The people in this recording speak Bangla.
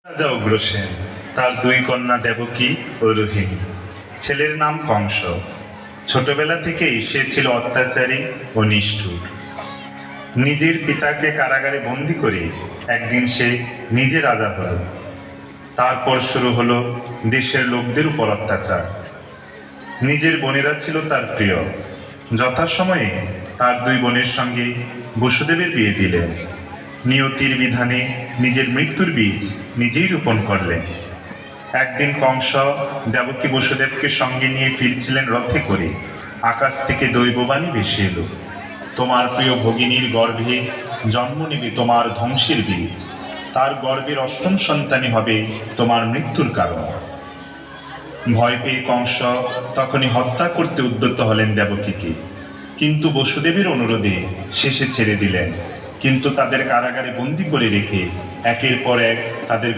রাজা উগ্রসেন, তার দুই কন্যা দেবকী ও রোহিণী। ছেলের নাম কংস। ছোটবেলা থেকেই সে ছিল অত্যাচারী ও নিষ্ঠুর। নিজের পিতাকে কারাগারে বন্দি করে একদিন সে নিজে রাজা হল। তারপর শুরু হলো দেশের লোকদের উপর অত্যাচার। নিজের বোনেরা ছিল তার প্রিয়। যথাসময়ে তার দুই বোনের সঙ্গে বসুদেবের বিয়ে দিলেন। নিয়তির বিধানে নিজের মৃত্যুর বীজ নিজেই রোপণ করলেন। একদিন কংস দেবকী বসুদেবকে সঙ্গে নিয়ে ফিরছিলেন রথে করে। আকাশ থেকে দৈববাণী ভেসে এলো, তোমার প্রিয় ভগিনীর গর্ভে জন্ম নেবে তোমার ধ্বংসের বীজ। তার গর্ভের অষ্টম সন্তানই হবে তোমার মৃত্যুর কারণ। ভয় পেয়ে কংস তখনই হত্যা করতে উদ্যত হলেন দেবকীকে, কিন্তু বসুদেবের অনুরোধে শেষে ছেড়ে দিলেন। কিন্তু তাদের কারাগারে বন্দি করে রেখে একের পর এক তাদের